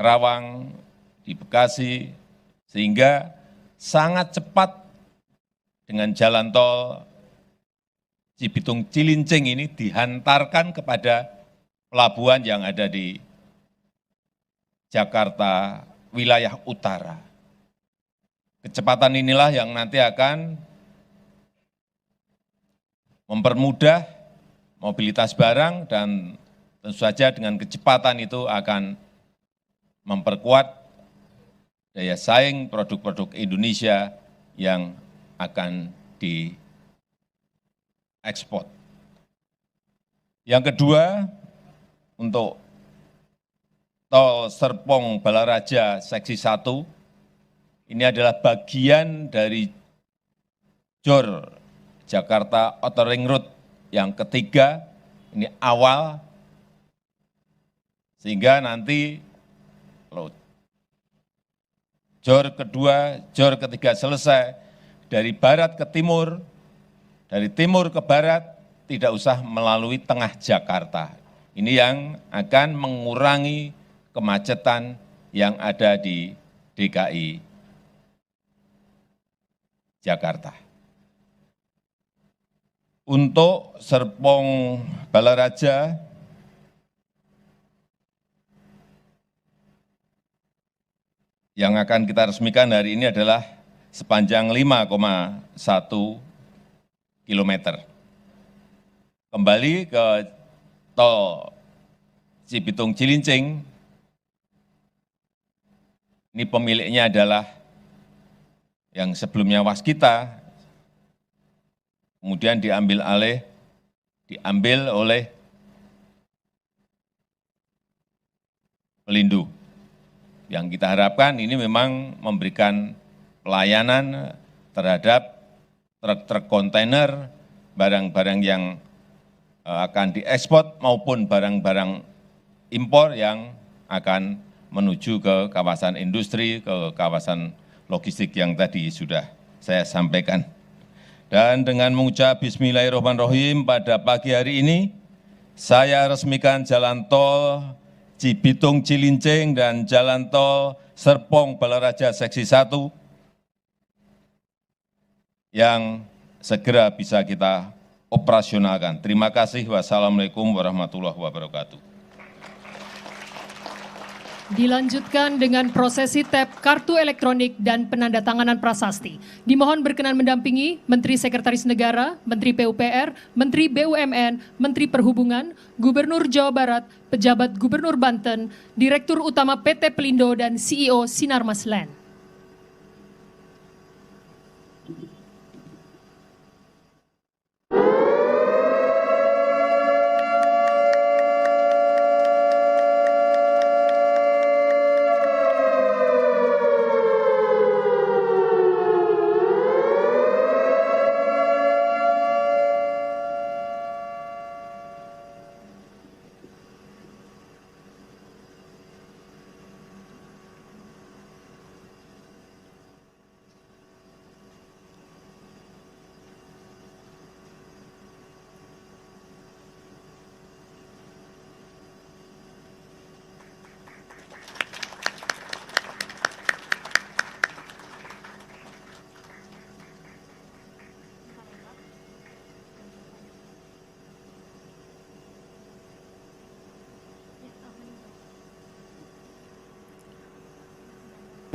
Kerawang, di Bekasi, sehingga sangat cepat dengan jalan tol Cibitung Cilincing ini dihantarkan kepada pelabuhan yang ada di Jakarta wilayah utara. Kecepatan inilah yang nanti akan mempermudah mobilitas barang dan tentu saja dengan kecepatan itu akan memperkuat daya saing produk-produk Indonesia yang akan diekspor. Yang kedua, untuk tol Serpong Balaraja seksi 1, ini adalah bagian dari JOR Jakarta Outer Ring Road yang ketiga, ini awal, sehingga nanti kalau JOR kedua, JOR ketiga selesai, dari barat ke timur, dari timur ke barat, tidak usah melalui tengah Jakarta. Ini yang akan mengurangi kemacetan yang ada di DKI Jakarta. Untuk Serpong Balaraja, yang akan kita resmikan hari ini adalah sepanjang 5,1 kilometer. Kembali ke tol Cibitung Cilincing, ini pemiliknya adalah yang sebelumnya Waskita, kemudian diambil oleh Pelindo. Yang kita harapkan ini memang memberikan pelayanan terhadap truk-truk kontainer, barang-barang yang akan diekspor maupun barang-barang impor yang akan menuju ke kawasan industri, ke kawasan logistik yang tadi sudah saya sampaikan. Dan dengan mengucap Bismillahirrahmanirrahim pada pagi hari ini, saya resmikan jalan tol Cibitung Cilincing dan jalan tol Serpong Balaraja seksi 1 yang segera bisa kita operasionalkan. Terima kasih. Wassalamualaikum warahmatullahi wabarakatuh. Dilanjutkan dengan prosesi tap kartu elektronik dan penandatanganan prasasti. Dimohon berkenan mendampingi Menteri Sekretaris Negara, Menteri PUPR, Menteri BUMN, Menteri Perhubungan, Gubernur Jawa Barat, Pejabat Gubernur Banten, Direktur Utama PT Pelindo dan CEO Sinarmas Land.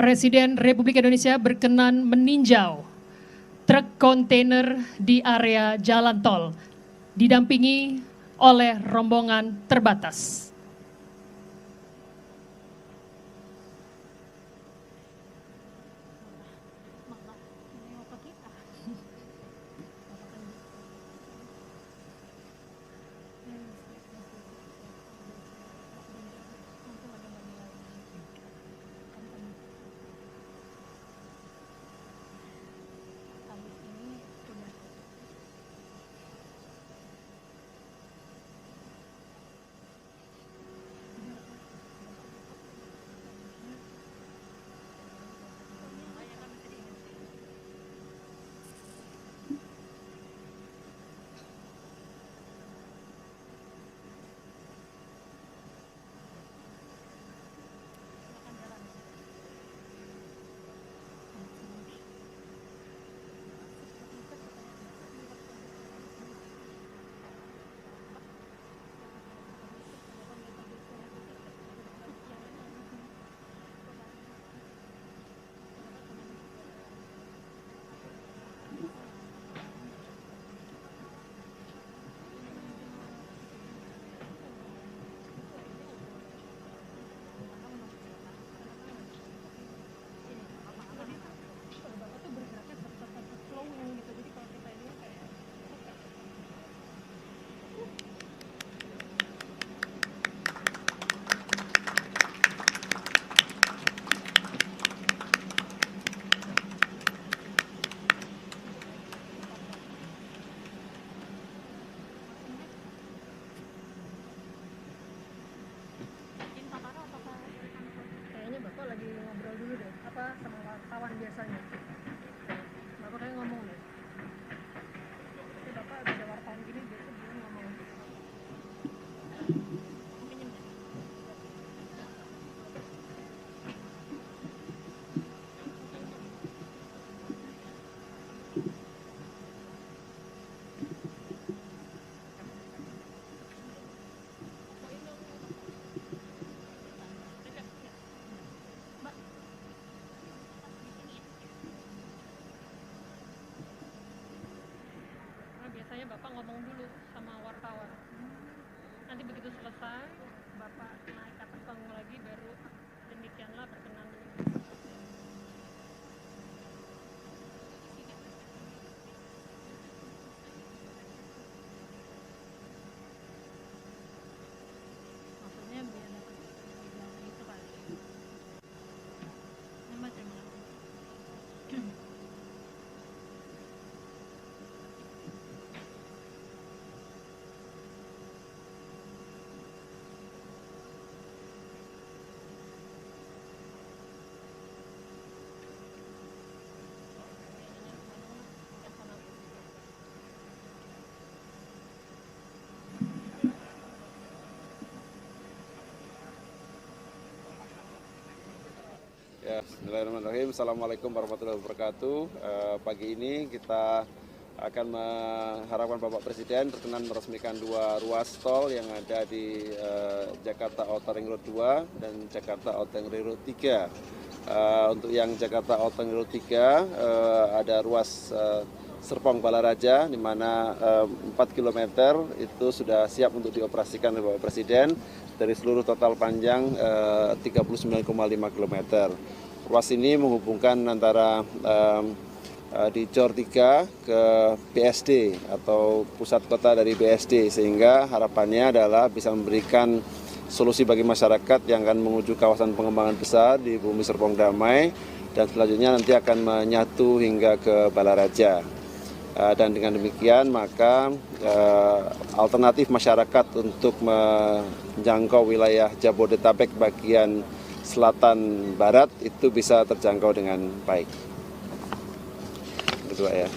Presiden Republik Indonesia berkenan meninjau truk kontainer di area jalan tol, didampingi oleh rombongan terbatas. Bapak ngomong dulu sama wartawan. Nanti begitu selesai, Bapak naik ke atas panggung lagi, baru demikianlah berkenan. Maksudnya biar dapat itu kali. Nama terima kasih. Ya, bismillahirrahmanirrahim. Assalamualaikum warahmatullahi wabarakatuh. Pagi ini kita akan mengharapkan Bapak Presiden berkenan meresmikan 2 ruas tol yang ada di Jakarta Outer Ring Road 2 dan Jakarta Outer Ring Road 3. Untuk yang Jakarta Outer Ring Road 3 ada ruas Serpong Balaraja di mana 4 km itu sudah siap untuk dioperasikan oleh Bapak Presiden dari seluruh total panjang 39,5 km. Ruas ini menghubungkan antara di Jor 3 ke BSD atau pusat kota dari BSD, sehingga harapannya adalah bisa memberikan solusi bagi masyarakat yang akan menuju kawasan pengembangan besar di Bumi Serpong Damai dan selanjutnya nanti akan menyatu hingga ke Balaraja. Dan dengan demikian maka alternatif masyarakat untuk menjangkau wilayah Jabodetabek bagian selatan barat itu bisa terjangkau dengan baik. Kedua ya.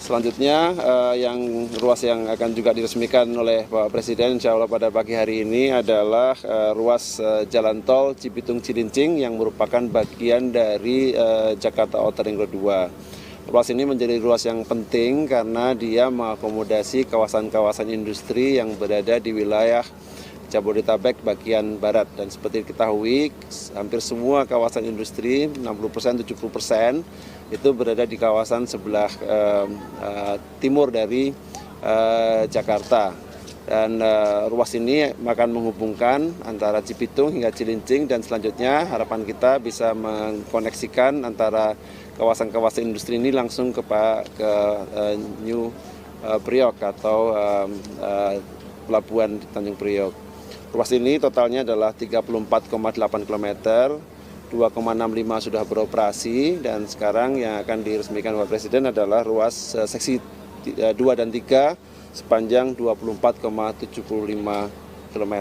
Selanjutnya yang ruas yang akan juga diresmikan oleh Bapak Presiden insya Allah pada pagi hari ini adalah ruas jalan tol Cibitung Cilincing yang merupakan bagian dari Jakarta Outer Ring Road 2. Ruas ini menjadi ruas yang penting karena dia mengakomodasi kawasan-kawasan industri yang berada di wilayah Jabodetabek bagian barat, dan seperti diketahui hampir semua kawasan industri 60%, 70% itu berada di kawasan sebelah timur dari Jakarta. Dan ruas ini akan menghubungkan antara Cibitung hingga Cilincing dan selanjutnya harapan kita bisa mengkoneksikan antara kawasan-kawasan industri ini langsung ke New Priok atau pelabuhan di Tanjung Priok. Ruas ini totalnya adalah 34,8 km, 2,65 sudah beroperasi dan sekarang yang akan diresmikan Bapak Presiden adalah ruas seksi 2 dan 3 sepanjang 24,75 km.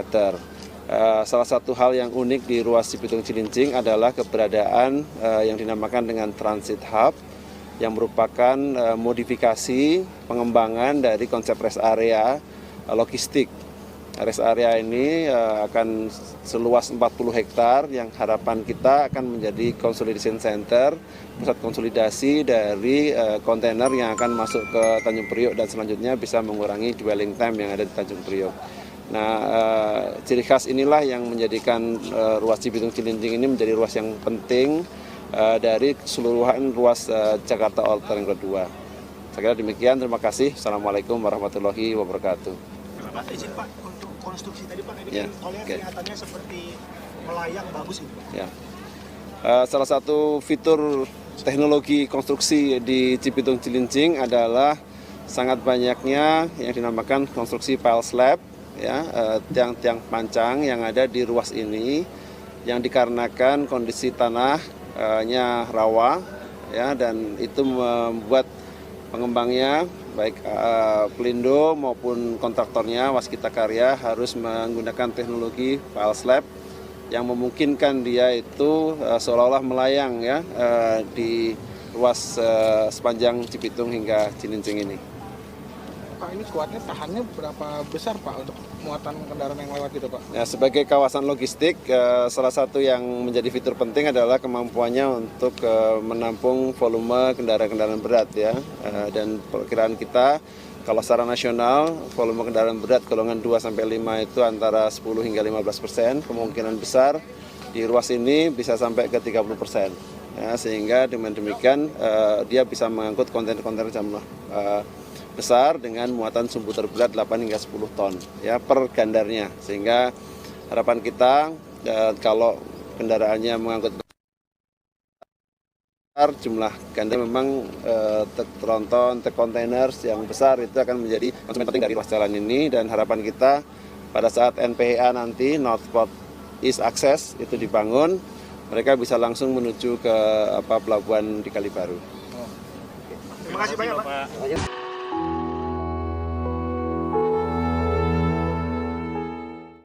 Salah satu hal yang unik di ruas Cibitung Cilincing adalah keberadaan yang dinamakan dengan Transit Hub yang merupakan modifikasi pengembangan dari konsep rest area logistik. Rest area ini akan seluas 40 hektar yang harapan kita akan menjadi consolidation center, pusat konsolidasi dari kontainer yang akan masuk ke Tanjung Priok dan selanjutnya bisa mengurangi dwelling time yang ada di Tanjung Priok. Nah, ciri khas inilah yang menjadikan ruas Cibitung Cilincing ini menjadi ruas yang penting dari keseluruhan ruas Jakarta Outer Ring Road 2. Saya kira demikian, terima kasih. Assalamualaikum warahmatullahi wabarakatuh. Pak, izin Pak untuk konstruksi tadi Pak, ini Ya, tolnya kelihatannya seperti melayang bagus itu Pak. Ya. Salah satu fitur teknologi konstruksi di Cibitung Cilincing adalah sangat banyaknya yang dinamakan konstruksi pile slab, ya, tiang-tiang pancang yang ada di ruas ini yang dikarenakan kondisi tanahnya rawa, ya, dan itu membuat pengembangnya baik Pelindo maupun kontraktornya Waskita Karya harus menggunakan teknologi pile slab yang memungkinkan dia itu seolah-olah melayang, ya, di ruas sepanjang Cibitung hingga Cilincing ini. Pak, ini kuatnya tahannya berapa besar Pak untuk muatan kendaraan yang lewat gitu Pak? Ya, sebagai kawasan logistik, salah satu yang menjadi fitur penting adalah kemampuannya untuk menampung volume kendaraan-kendaraan berat, ya. Dan perkiraan kita kalau secara nasional volume kendaraan berat golongan 2-5 itu antara 10 hingga 15%, kemungkinan besar di ruas ini bisa sampai ke 30%. ya, sehingga dengan demikian dia bisa mengangkut kontainer-kontainer jumlah besar dengan muatan sumbu terberat 8 hingga 10 ton ya per gandarnya, sehingga harapan kita kalau kendaraannya mengangkut jumlah ganda memang truk tronton, truk kontainer yang besar itu akan menjadi konsumen penting dari ruas jalan ini, dan harapan kita pada saat NPA nanti Northport East Access itu dibangun, mereka bisa langsung menuju ke pelabuhan di Kalibaru. Terima kasih banyak Pak.